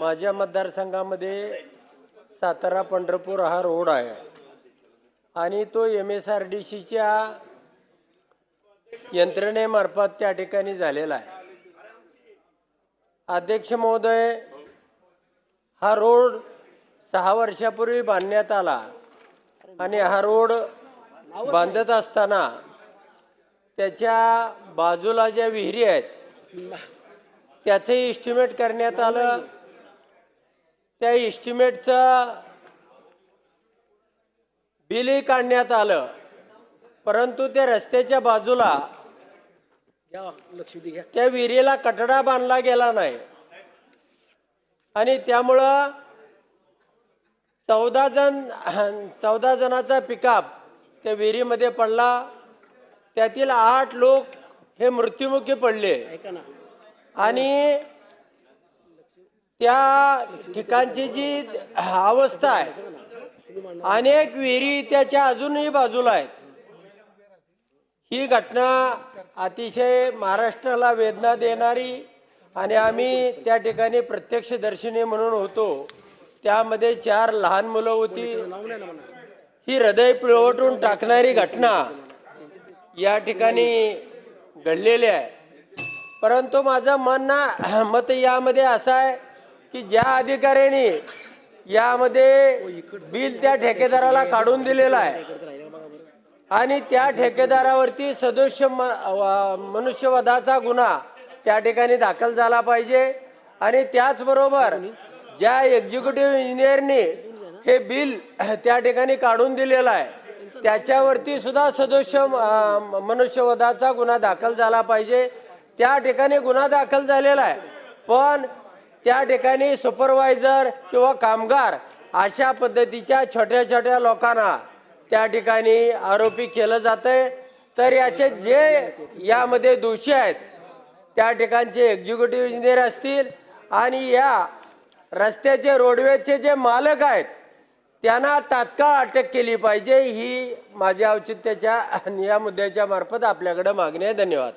माझ्या मतदारसंघामध्ये सातारा पंढरपूर हा रोड आहे आणि तो MSRDCच्या यंत्रणेमार्फत त्या ठिकाणी झालेला आहे। अध्यक्ष महोदय, हा रोड 6 वर्षापूर्वी बांधण्यात आला आणि हा रोड बांधत असताना त्याच्या बाजूला ज्या विहिरी आहेत त्याचे एस्टिमेट करण्यात आलं। त्या एस्टिमेटचं बिलही काढण्यात आलं, परंतु त्या रस्त्याच्या बाजूला त्या विहिरीला कठडा बांधला गेला नाही आणि त्यामुळं 14 जणांचा पिकअप त्या विहिरीमध्ये पडला। त्यातील 8 लोक हे मृत्युमुखी पडले आणि त्या ठिकाणची जी अवस्था आहे, अनेक विहिरी त्याच्या अजूनही बाजूला आहेत। ही घटना अतिशय महाराष्ट्राला वेदना देणारी आणि आम्ही त्या ठिकाणी प्रत्यक्षदर्शिनी म्हणून होतो। त्यामध्ये 4 लहान मुलं होती। ही हृदय पिळवटून टाकणारी घटना या ठिकाणी घडलेली आहे। परंतु माझं मत यामध्ये असं आहे की ज्या अधिकाऱ्यांनी यामध्ये बिल त्या ठेकेदाराला काढून दिलेला आहे आणि त्या ठेकेदारावरती सदोष मनुष्यवधाचा गुन्हा त्या ठिकाणी दाखल झाला पाहिजे आणि त्याचबरोबर ज्या एक्झिक्युटिव्ह इंजिनियरने हे बिल त्या ठिकाणी काढून दिलेला आहे त्याच्यावरती सुद्धा सदोष मनुष्यवधाचा गुन्हा दाखल झाला पाहिजे। त्या ठिकाणी गुन्हा दाखल झालेला आहे, पण त्या ठिकाणी सुपरवायझर किंवा कामगार अशा पद्धतीच्या छोट्या छोट्या लोकांना त्या ठिकाणी आरोपी केलं जातंय। तर याचे जे यामध्ये दोषी आहेत त्या ठिकाणचे एक्झिक्युटिव्ह इंजिनियर असतील आणि या रस्त्याचे रोडवेचे जे मालक आहेत त्यांना तात्काळ अटक केली पाहिजे। ही माझ्या औचित्याच्या या मुद्द्याच्या मार्फत आपल्याकडे मागणी आहे। धन्यवाद।